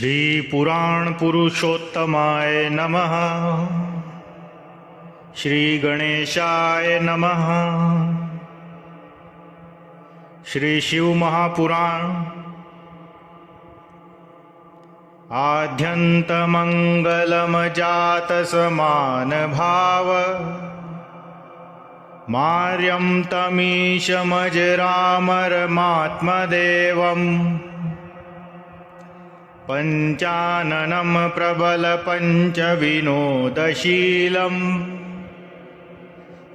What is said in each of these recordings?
श्री पुराण पुरुषोत्तमाय नमः। श्री गणेशाय नमः। श्री शिव महापुराण आद्यंत मंगलम जात समान भाव मार्यम तमीशमजरामरमात्मदेवम् पंचाननम प्रबल पंच विनोदशीलम्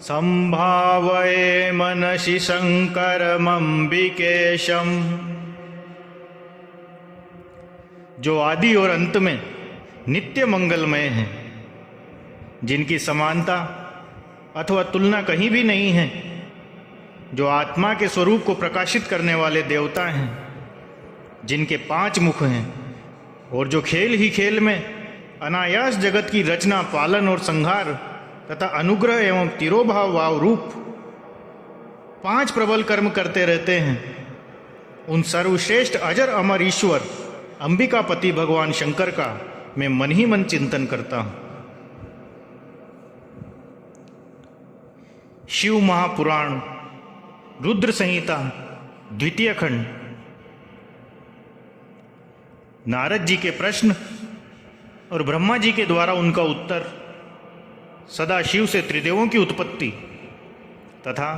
संभावये मनसि शंकरमंबिकेशम्। जो आदि और अंत में नित्य मंगलमय हैं, जिनकी समानता अथवा तुलना कहीं भी नहीं है, जो आत्मा के स्वरूप को प्रकाशित करने वाले देवता हैं, जिनके 5 मुख हैं और जो खेल ही खेल में अनायास जगत की रचना, पालन और संहार तथा अनुग्रह एवं तिरोभाव भाव रूप 5 प्रबल कर्म करते रहते हैं, उन सर्वश्रेष्ठ अजर अमर ईश्वर अंबिकापति भगवान शंकर का मैं मन ही मन चिंतन करता हूं। शिव महापुराण रुद्र संहिता द्वितीय खंड। नारद जी के प्रश्न और ब्रह्मा जी के द्वारा उनका उत्तर, सदा शिव से त्रिदेवों की उत्पत्ति तथा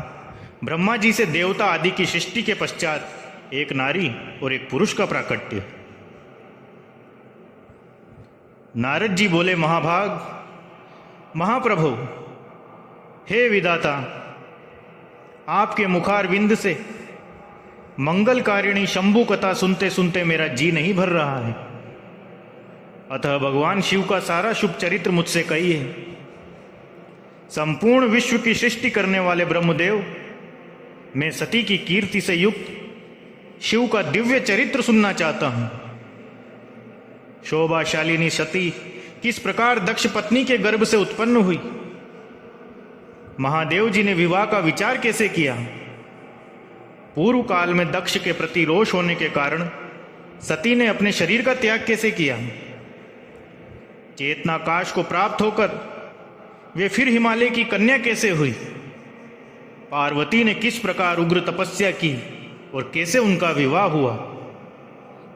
ब्रह्मा जी से देवता आदि की सृष्टि के पश्चात एक नारी और एक पुरुष का प्राकट्य। नारद जी बोले, महाभाग, महाप्रभु, हे विदाता, आपके मुखारविंद से मंगलकारिणी शंभु कथा सुनते सुनते मेरा जी नहीं भर रहा है, अतः भगवान शिव का सारा शुभ चरित्र मुझसे कहिए। संपूर्ण विश्व की सृष्टि करने वाले ब्रह्मदेव, मैं सती की कीर्ति से युक्त शिव का दिव्य चरित्र सुनना चाहता हूं। शोभाशालिनी सती किस प्रकार दक्ष पत्नी के गर्भ से उत्पन्न हुई, महादेव जी ने विवाह का विचार कैसे किया, पूर्व काल में दक्ष के प्रति रोष होने के कारण सती ने अपने शरीर का त्याग कैसे किया, चेतनाकाश को प्राप्त होकर वे फिर हिमालय की कन्या कैसे हुई, पार्वती ने किस प्रकार उग्र तपस्या की और कैसे उनका विवाह हुआ,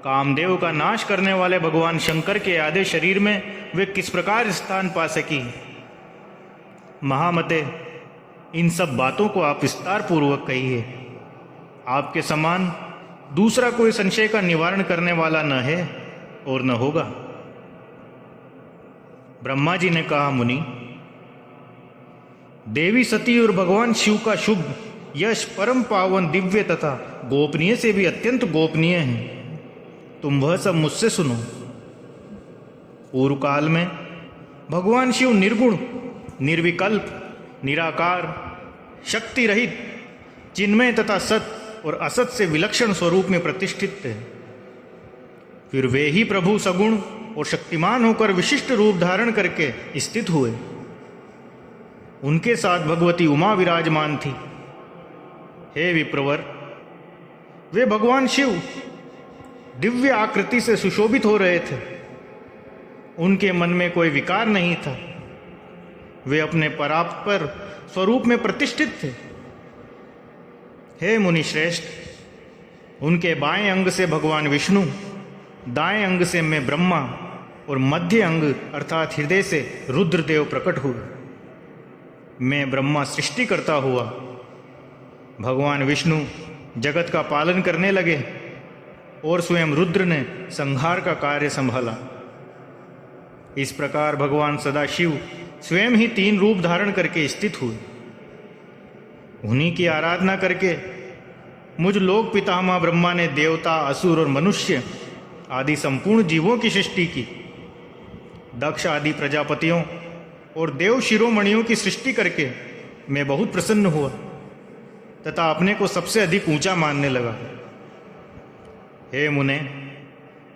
कामदेव का नाश करने वाले भगवान शंकर के आधे शरीर में वे किस प्रकार स्थान पा सकी। महामते, इन सब बातों को आप विस्तार पूर्वक कहिए। आपके समान दूसरा कोई संशय का निवारण करने वाला न है और न होगा। ब्रह्मा जी ने कहा, मुनि, देवी सती और भगवान शिव का शुभ यश परम पावन, दिव्य तथा गोपनीय से भी अत्यंत गोपनीय है। तुम वह सब मुझसे सुनो। पूर्व काल में भगवान शिव निर्गुण, निर्विकल्प, निराकार, शक्ति रहित, चिन्मय तथा सत और असत से विलक्षण स्वरूप में प्रतिष्ठित थे। फिर वे ही प्रभु सगुण और शक्तिमान होकर विशिष्ट रूप धारण करके स्थित हुए। उनके साथ भगवती उमा विराजमान थी। हे विप्रवर, वे भगवान शिव दिव्य आकृति से सुशोभित हो रहे थे। उनके मन में कोई विकार नहीं था। वे अपने परात्पर स्वरूप में प्रतिष्ठित थे। हे मुनि श्रेष्ठ, उनके बाएं अंग से भगवान विष्णु, दाएं अंग से मैं ब्रह्मा और मध्य अंग अर्थात हृदय से रुद्रदेव प्रकट हुए। मैं ब्रह्मा सृष्टि करता हुआ, भगवान विष्णु जगत का पालन करने लगे और स्वयं रुद्र ने संहार का कार्य संभाला। इस प्रकार भगवान सदाशिव स्वयं ही 3 रूप धारण करके स्थित हुए। उन्हीं की आराधना करके मुझ लोक पितामह ब्रह्मा ने देवता, असुर और मनुष्य आदि संपूर्ण जीवों की सृष्टि की। दक्ष आदि प्रजापतियों और देव शिरोमणियों की सृष्टि करके मैं बहुत प्रसन्न हुआ तथा अपने को सबसे अधिक ऊंचा मानने लगा। हे मुने,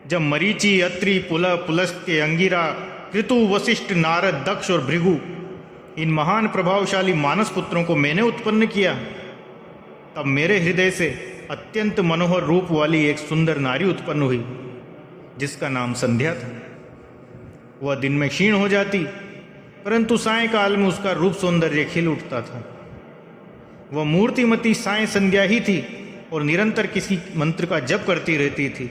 जब मरीचि, अत्रि, पुलह, पुलस्त्य, अंगिरा, ऋतु, वशिष्ठ, नारद, दक्ष और भृगु, इन महान प्रभावशाली मानस पुत्रों को मैंने उत्पन्न किया, तब मेरे हृदय से अत्यंत मनोहर रूप वाली एक सुंदर नारी उत्पन्न हुई जिसका नाम संध्या था। वह दिन में क्षीण हो जाती, परंतु सायंकाल में उसका रूप सौंदर्य खिल उठता था। वह मूर्तिमती साय संध्या ही थी और निरंतर किसी मंत्र का जप करती रहती थी।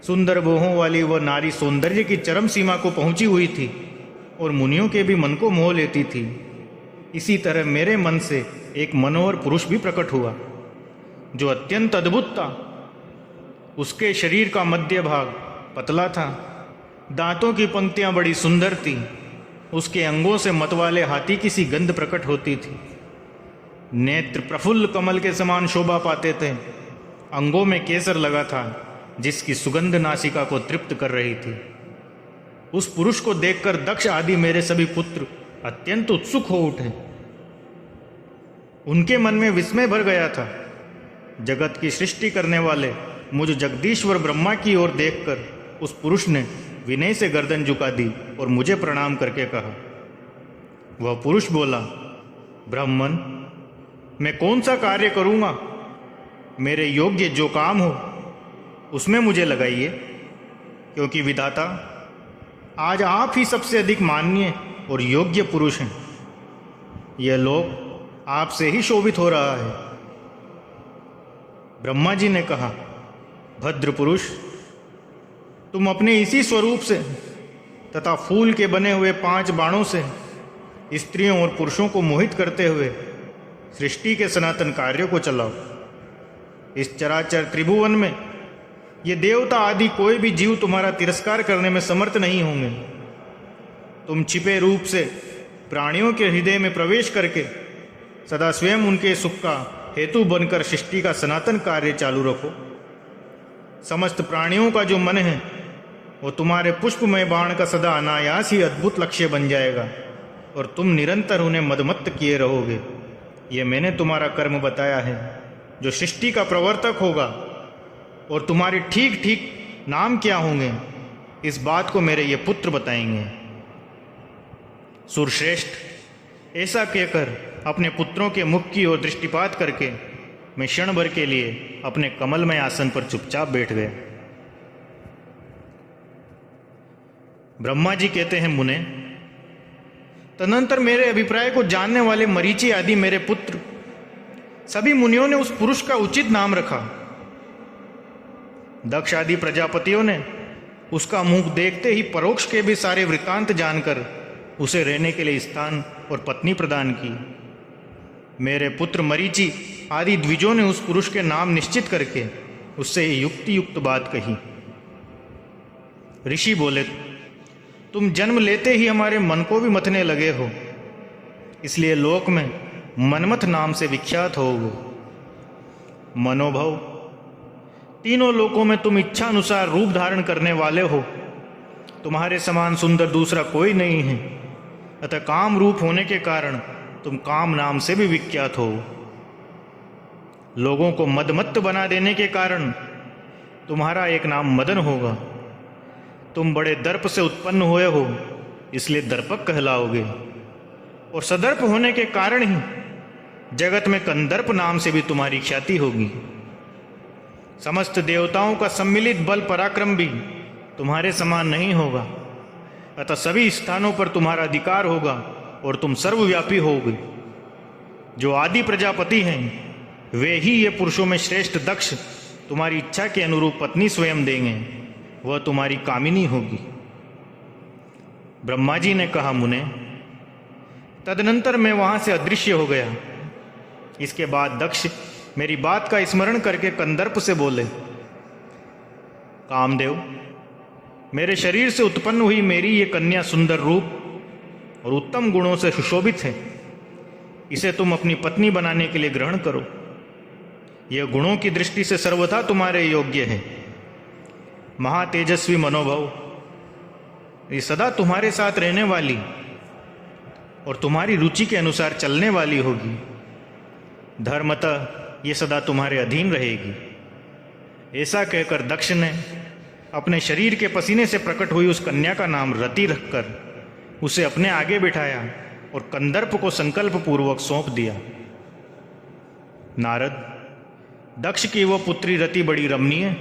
सुंदर बोहों वाली वह नारी सौंदर्य की चरम सीमा को पहुंची हुई थी और मुनियों के भी मन को मोह लेती थी। इसी तरह मेरे मन से एक मनोहर पुरुष भी प्रकट हुआ जो अत्यंत अद्भुत था। उसके शरीर का मध्य भाग पतला था, दांतों की पंक्तियां बड़ी सुंदर थी। उसके अंगों से मतवाले हाथी की सी गंध प्रकट होती थी। नेत्र प्रफुल्ल कमल के समान शोभा पाते थे। अंगों में केसर लगा था जिसकी सुगंध नासिका को तृप्त कर रही थी। उस पुरुष को देखकर दक्ष आदि मेरे सभी पुत्र अत्यंत उत्सुक हो उठे। उनके मन में विस्मय भर गया था। जगत की सृष्टि करने वाले मुझ जगदीश्वर ब्रह्मा की ओर देखकर उस पुरुष ने विनय से गर्दन झुका दी और मुझे प्रणाम करके कहा। वह पुरुष बोला, ब्राह्मण, मैं कौन सा कार्य करूंगा? मेरे योग्य जो काम हो उसमें मुझे लगाइए, क्योंकि विधाता आज आप ही सबसे अधिक माननीय और योग्य पुरुष हैं। यह लोक आपसे ही शोभित हो रहा है। ब्रह्मा जी ने कहा, भद्र पुरुष, तुम अपने इसी स्वरूप से तथा फूल के बने हुए 5 बाणों से स्त्रियों और पुरुषों को मोहित करते हुए सृष्टि के सनातन कार्यों को चलाओ। इस चराचर त्रिभुवन में ये देवता आदि कोई भी जीव तुम्हारा तिरस्कार करने में समर्थ नहीं होंगे। तुम छिपे रूप से प्राणियों के हृदय में प्रवेश करके सदा स्वयं उनके सुख का हेतु बनकर सृष्टि का सनातन कार्य चालू रखो। समस्त प्राणियों का जो मन है वो तुम्हारे पुष्पमय बाण का सदा अनायास ही अद्भुत लक्ष्य बन जाएगा और तुम निरंतर उन्हें मदमत्त किए रहोगे। ये मैंने तुम्हारा कर्म बताया है जो सृष्टि का प्रवर्तक होगा। और तुम्हारे ठीक ठीक नाम क्या होंगे इस बात को मेरे ये पुत्र बताएंगे। सुरश्रेष्ठ, ऐसा कहकर अपने पुत्रों के मुख की ओर दृष्टिपात करके मैं क्षण भर के लिए अपने कमलमय आसन पर चुपचाप बैठ गया। ब्रह्मा जी कहते हैं, मुने, तदनंतर मेरे अभिप्राय को जानने वाले मरीचि आदि मेरे पुत्र सभी मुनियों ने उस पुरुष का उचित नाम रखा। दक्ष आदि प्रजापतियों ने उसका मुख देखते ही परोक्ष के भी सारे वृत्तांत जानकर उसे रहने के लिए स्थान और पत्नी प्रदान की। मेरे पुत्र मरीचि आदि द्विजों ने उस पुरुष के नाम निश्चित करके उससे युक्ति युक्त बात कही। ऋषि बोले, तुम जन्म लेते ही हमारे मन को भी मथने लगे हो, इसलिए लोक में मनमथ नाम से विख्यात होगे। मनोभव, तीनों लोकों में तुम इच्छा अनुसार रूप धारण करने वाले हो। तुम्हारे समान सुंदर दूसरा कोई नहीं है, अतः काम रूप होने के कारण तुम काम नाम से भी विख्यात हो। लोगों को मदमत्त बना देने के कारण तुम्हारा एक नाम मदन होगा। तुम बड़े दर्प से उत्पन्न हुए हो, इसलिए दर्पक कहलाओगे। और सदर्प होने के कारण ही जगत में कंदर्प नाम से भी तुम्हारी ख्याति होगी। समस्त देवताओं का सम्मिलित बल पराक्रम भी तुम्हारे समान नहीं होगा, अतः सभी स्थानों पर तुम्हारा अधिकार होगा और तुम सर्वव्यापी होगे। जो आदि प्रजापति हैं वे ही ये पुरुषों में श्रेष्ठ दक्ष तुम्हारी इच्छा के अनुरूप पत्नी स्वयं देंगे। वह तुम्हारी कामिनी होगी। ब्रह्मा जी ने कहा, मुने, तदनंतर मैं वहां से अदृश्य हो गया। इसके बाद दक्ष मेरी बात का स्मरण करके कंदर्प से बोले, कामदेव, मेरे शरीर से उत्पन्न हुई मेरी ये कन्या सुंदर रूप और उत्तम गुणों से सुशोभित है। इसे तुम अपनी पत्नी बनाने के लिए ग्रहण करो। यह गुणों की दृष्टि से सर्वथा तुम्हारे योग्य है। महातेजस्वी मनोभव, ये सदा तुम्हारे साथ रहने वाली और तुम्हारी रुचि के अनुसार चलने वाली होगी। धर्मतः ये सदा तुम्हारे अधीन रहेगी। ऐसा कहकर दक्ष ने अपने शरीर के पसीने से प्रकट हुई उस कन्या का नाम रति रखकर उसे अपने आगे बिठाया और कंदर्प को संकल्प पूर्वक सौंप दिया। नारद, दक्ष की वह पुत्री रति बड़ी रमणीय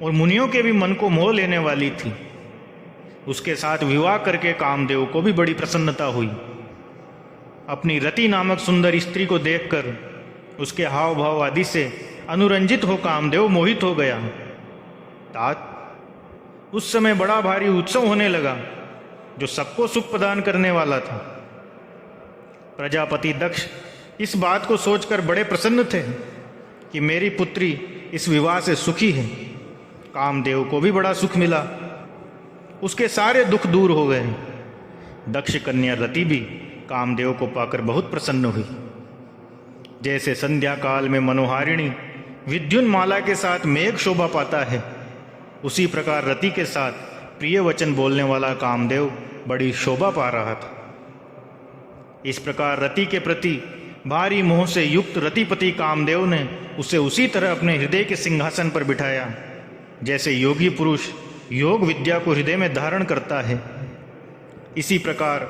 और मुनियों के भी मन को मोह लेने वाली थी। उसके साथ विवाह करके कामदेव को भी बड़ी प्रसन्नता हुई। अपनी रति नामक सुंदर स्त्री को देखकर उसके हाव भाव आदि से अनुरंजित हो कामदेव मोहित हो गया। तात उस समय बड़ा भारी उत्सव होने लगा जो सबको सुख प्रदान करने वाला था। प्रजापति दक्ष इस बात को सोचकर बड़े प्रसन्न थे कि मेरी पुत्री इस विवाह से सुखी है। कामदेव को भी बड़ा सुख मिला, उसके सारे दुख दूर हो गए। दक्ष कन्या रति भी कामदेव को पाकर बहुत प्रसन्न हुई। जैसे संध्या काल में मनोहारिणी विद्युन्माला के साथ मेघ शोभा पाता है, उसी प्रकार रति के साथ प्रिय वचन बोलने वाला कामदेव बड़ी शोभा पा रहा था। इस प्रकार रति के प्रति भारी मोह से युक्त रतिपति कामदेव ने उसे उसी तरह अपने हृदय के सिंहासन पर बिठाया जैसे योगी पुरुष योग विद्या को हृदय में धारण करता है। इसी प्रकार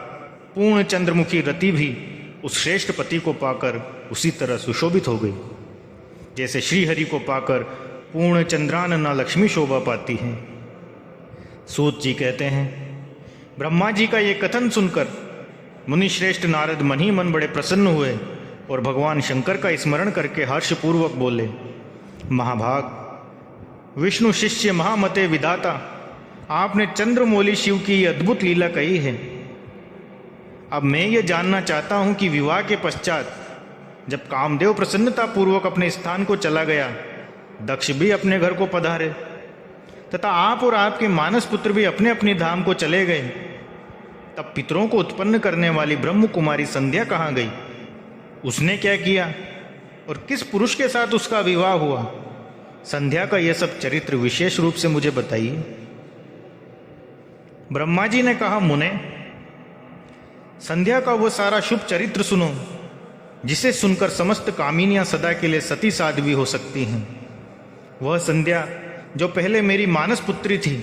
पूर्ण चंद्रमुखी रति भी उस श्रेष्ठ पति को पाकर उसी तरह सुशोभित हो गई जैसे श्रीहरि को पाकर पूर्ण चंद्रानना लक्ष्मी शोभा पाती है। सूत जी कहते हैं, ब्रह्मा जी का ये कथन सुनकर मुनि श्रेष्ठ नारद मन ही मन बड़े प्रसन्न हुए और भगवान शंकर का स्मरण करके हर्षपूर्वक बोले, महाभाग विष्णु शिष्य महामते विधाता, आपने चंद्रमौली शिव की ये अद्भुत लीला कही है। अब मैं ये जानना चाहता हूं कि विवाह के पश्चात जब कामदेव प्रसन्नता पूर्वक अपने स्थान को चला गया, दक्ष भी अपने घर को पधारे तथा आप और आपके मानस पुत्र भी अपने अपने धाम को चले गए, तब पितरों को उत्पन्न करने वाली ब्रह्म कुमारी संध्या कहाँ गई? उसने क्या किया और किस पुरुष के साथ उसका विवाह हुआ? संध्या का यह सब चरित्र विशेष रूप से मुझे बताइए। ब्रह्मा जी ने कहा, मुने, संध्या का वह सारा शुभ चरित्र सुनो जिसे सुनकर समस्त कामिनियां सदा के लिए सती साध्वी हो सकती हैं। वह संध्या जो पहले मेरी मानस पुत्री थी,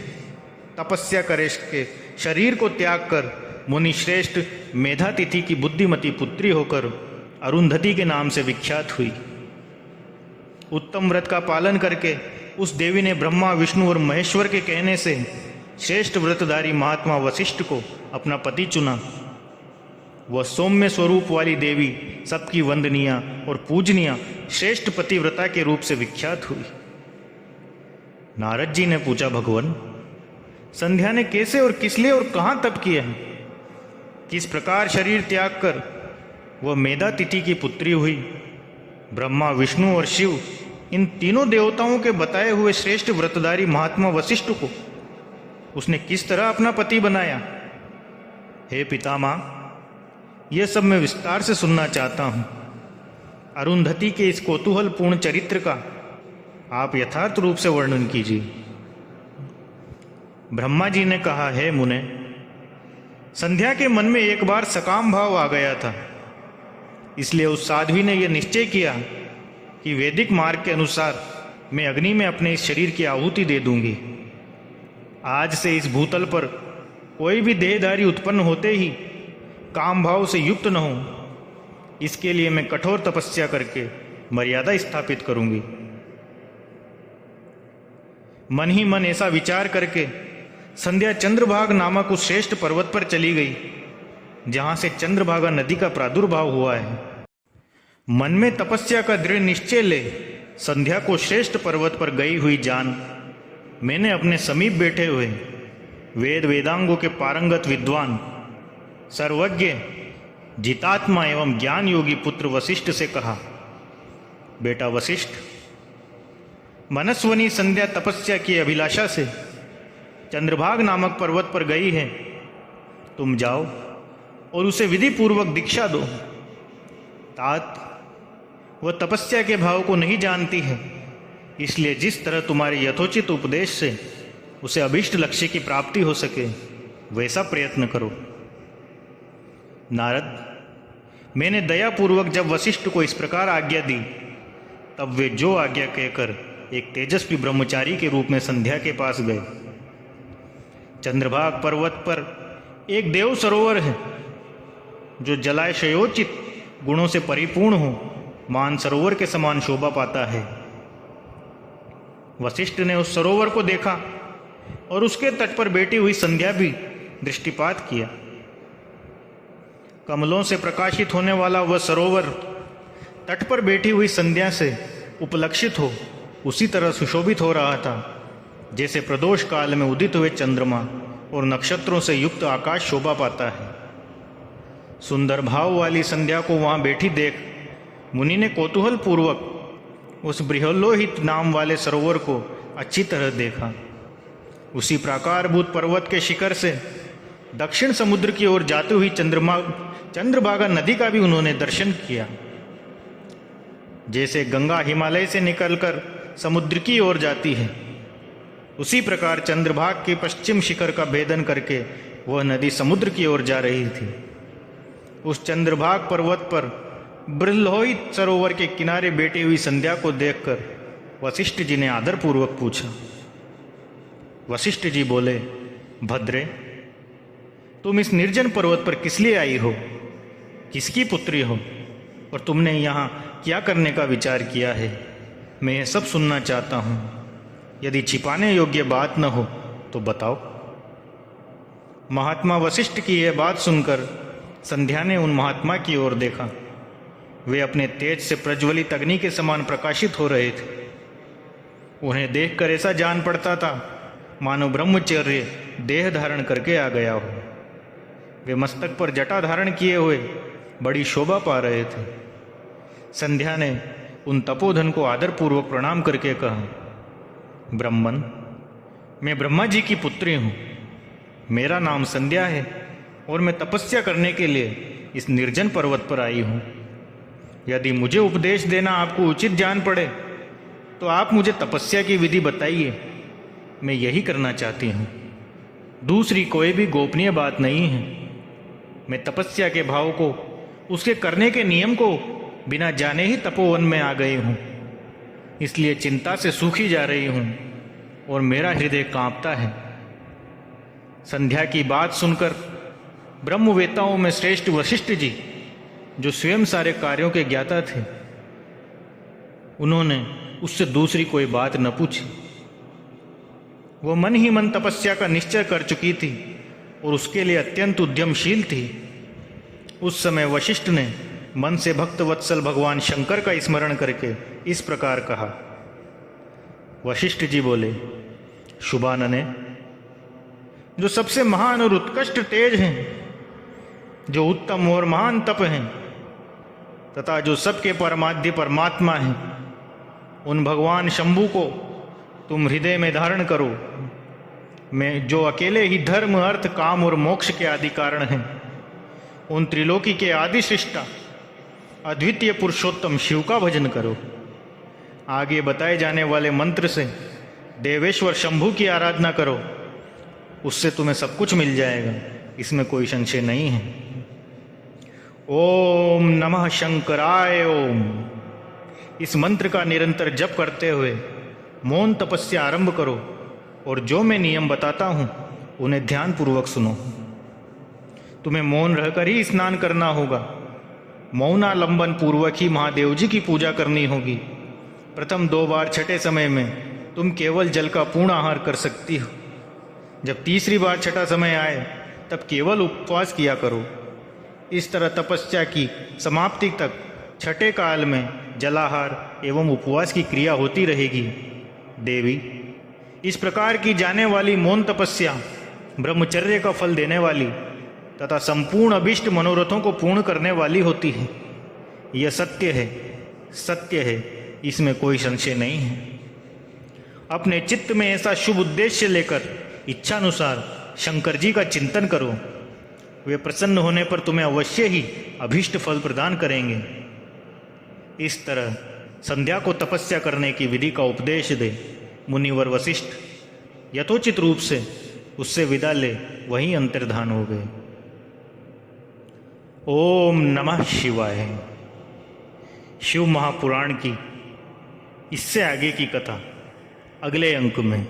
तपस्या करके शरीर को त्याग कर मुनि श्रेष्ठ मेधातिथि की बुद्धिमती पुत्री होकर अरुंधति के नाम से विख्यात हुई। उत्तम व्रत का पालन करके उस देवी ने ब्रह्मा विष्णु और महेश्वर के कहने से श्रेष्ठ व्रतधारी महात्मा वशिष्ठ को अपना पति चुना। वह सौम्य स्वरूप वाली देवी सबकी वंदनीय और पूजनीय श्रेष्ठ पतिव्रता के रूप से विख्यात हुई। नारद जी ने पूछा, भगवान, संध्या ने कैसे और किस लिए और कहां तप किया है? किस प्रकार शरीर त्याग कर वह मेधातिथि की पुत्री हुई? ब्रह्मा विष्णु और शिव इन तीनों देवताओं के बताए हुए श्रेष्ठ व्रतधारी महात्मा वशिष्ठ को उसने किस तरह अपना पति बनाया? हे पितामह, यह सब मैं विस्तार से सुनना चाहता हूं। अरुंधति के इस कौतूहलपूर्ण चरित्र का आप यथार्थ रूप से वर्णन कीजिए। ब्रह्मा जी ने कहा, हे मुने, संध्या के मन में एक बार सकाम भाव आ गया था, इसलिए उस साध्वी ने यह निश्चय किया कि वैदिक मार्ग के अनुसार मैं अग्नि में अपने इस शरीर की आहुति दे दूंगी। आज से इस भूतल पर कोई भी देहधारी उत्पन्न होते ही काम भाव से युक्त न हो, इसके लिए मैं कठोर तपस्या करके मर्यादा स्थापित करूंगी। मन ही मन ऐसा विचार करके संध्या चंद्रभाग नामक उस श्रेष्ठ पर्वत पर चली गई जहां से चंद्रभागा नदी का प्रादुर्भाव हुआ है। मन में तपस्या का दृढ़ निश्चय ले संध्या को श्रेष्ठ पर्वत पर गई हुई जान मैंने अपने समीप बैठे हुए वेद वेदांगों के पारंगत विद्वान सर्वज्ञ जितात्मा एवं ज्ञान योगी पुत्र वशिष्ठ से कहा, बेटा वशिष्ठ, मनस्वनी संध्या तपस्या की अभिलाषा से चंद्रभाग नामक पर्वत पर गई है। तुम जाओ और उसे विधि पूर्वक दीक्षा दो। तात, वह तपस्या के भाव को नहीं जानती है, इसलिए जिस तरह तुम्हारे यथोचित उपदेश से उसे अभीष्ट लक्ष्य की प्राप्ति हो सके वैसा प्रयत्न करो। नारद, मैंने दयापूर्वक जब वशिष्ठ को इस प्रकार आज्ञा दी तब वे जो आज्ञा कहकर एक तेजस्वी ब्रह्मचारी के रूप में संध्या के पास गए। चंद्रभाग पर्वत पर एक देव सरोवर है जो जलाशयोचित गुणों से परिपूर्ण हो मान सरोवर के समान शोभा पाता है। वशिष्ठ ने उस सरोवर को देखा और उसके तट पर बैठी हुई संध्या भी दृष्टिपात किया। कमलों से प्रकाशित होने वाला वह सरोवर तट पर बैठी हुई संध्या से उपलक्षित हो उसी तरह सुशोभित हो रहा था जैसे प्रदोष काल में उदित हुए चंद्रमा और नक्षत्रों से युक्त आकाश शोभा पाता है। सुंदर भाव वाली संध्या को वहां बैठी देख मुनि ने कौतूहल पूर्वक उस बृहल्लोहित नाम वाले सरोवर को अच्छी तरह देखा। उसी प्राकारभूत पर्वत के शिखर से दक्षिण समुद्र की ओर जाती हुई चंद्रभागा नदी का भी उन्होंने दर्शन किया। जैसे गंगा हिमालय से निकलकर समुद्र की ओर जाती है, उसी प्रकार चंद्रभाग के पश्चिम शिखर का भेदन करके वह नदी समुद्र की ओर जा रही थी। उस चंद्रभाग पर्वत पर बृहल्लोहित सरोवर के किनारे बैठी हुई संध्या को देखकर वशिष्ठ जी ने आदरपूर्वक पूछा। वशिष्ठ जी बोले, भद्रे, तुम इस निर्जन पर्वत पर किस लिए आई हो? किसकी पुत्री हो? और तुमने यहाँ क्या करने का विचार किया है? मैं यह सब सुनना चाहता हूँ। यदि छिपाने योग्य बात न हो तो बताओ। महात्मा वशिष्ठ की यह बात सुनकर संध्या ने उन महात्मा की ओर देखा। वे अपने तेज से प्रज्वलित अग्नि के समान प्रकाशित हो रहे थे। उन्हें देखकर ऐसा जान पड़ता था मानो ब्रह्मचर्य देह धारण करके आ गया हो। वे मस्तक पर जटा धारण किए हुए बड़ी शोभा पा रहे थे। संध्या ने उन तपोधन को आदरपूर्वक प्रणाम करके कहा, ब्राह्मण, मैं ब्रह्मा जी की पुत्री हूँ। मेरा नाम संध्या है और मैं तपस्या करने के लिए इस निर्जन पर्वत पर आई हूँ। यदि मुझे उपदेश देना आपको उचित जान पड़े तो आप मुझे तपस्या की विधि बताइए। मैं यही करना चाहती हूँ। दूसरी कोई भी गोपनीय बात नहीं है। मैं तपस्या के भाव को, उसके करने के नियम को बिना जाने ही तपोवन में आ गई हूँ। इसलिए चिंता से सूखी जा रही हूँ और मेरा हृदय कांपता है। संध्या की बात सुनकर ब्रह्मवेताओं में श्रेष्ठ वशिष्ठ जी, जो स्वयं सारे कार्यों के ज्ञाता थे, उन्होंने उससे दूसरी कोई बात न पूछी। वह मन ही मन तपस्या का निश्चय कर चुकी थी और उसके लिए अत्यंत उद्यमशील थी। उस समय वशिष्ठ ने मन से भक्त वत्सल भगवान शंकर का स्मरण करके इस प्रकार कहा। वशिष्ठ जी बोले, शुभानने, जो सबसे महान और उत्कृष्ट तेज हैं, जो उत्तम और महान तप हैं तथा जो सबके परमाद्य परमात्मा हैं, उन भगवान शंभु को तुम हृदय में धारण करो। मैं जो अकेले ही धर्म, अर्थ, काम और मोक्ष के आदि कारण हैं, उन त्रिलोकी के आदि सृष्टा अद्वितीय पुरुषोत्तम शिव का भजन करो। आगे बताए जाने वाले मंत्र से देवेश्वर शंभु की आराधना करो। उससे तुम्हें सब कुछ मिल जाएगा, इसमें कोई संशय नहीं है। ओम नमः शंकराय ओम। इस मंत्र का निरंतर जप करते हुए मौन तपस्या आरंभ करो और जो मैं नियम बताता हूं उन्हें ध्यानपूर्वक सुनो। तुम्हें मौन रहकर ही स्नान करना होगा। मौनालंबन पूर्वक ही महादेव जी की पूजा करनी होगी। प्रथम 2 बार छठे समय में तुम केवल जल का पूर्ण आहार कर सकती हो। जब तीसरी बार छठा समय आए तब केवल उपवास किया करो। इस तरह तपस्या की समाप्ति तक छठे काल में जलाहार एवं उपवास की क्रिया होती रहेगी। देवी, इस प्रकार की जाने वाली मौन तपस्या ब्रह्मचर्य का फल देने वाली तथा संपूर्ण अभिष्ट मनोरथों को पूर्ण करने वाली होती है। यह सत्य है, सत्य है, इसमें कोई संशय नहीं है। अपने चित्त में ऐसा शुभ उद्देश्य लेकर इच्छानुसार शंकर जी का चिंतन करो। वे प्रसन्न होने पर तुम्हें अवश्य ही अभीष्ट फल प्रदान करेंगे। इस तरह संध्या को तपस्या करने की विधि का उपदेश दे मुनिवर वशिष्ठ यथोचित रूप से उससे विदा ले वहीं अंतर्धान हो गए। ओम नमः शिवाय। शिव महापुराण की इससे आगे की कथा अगले अंक में।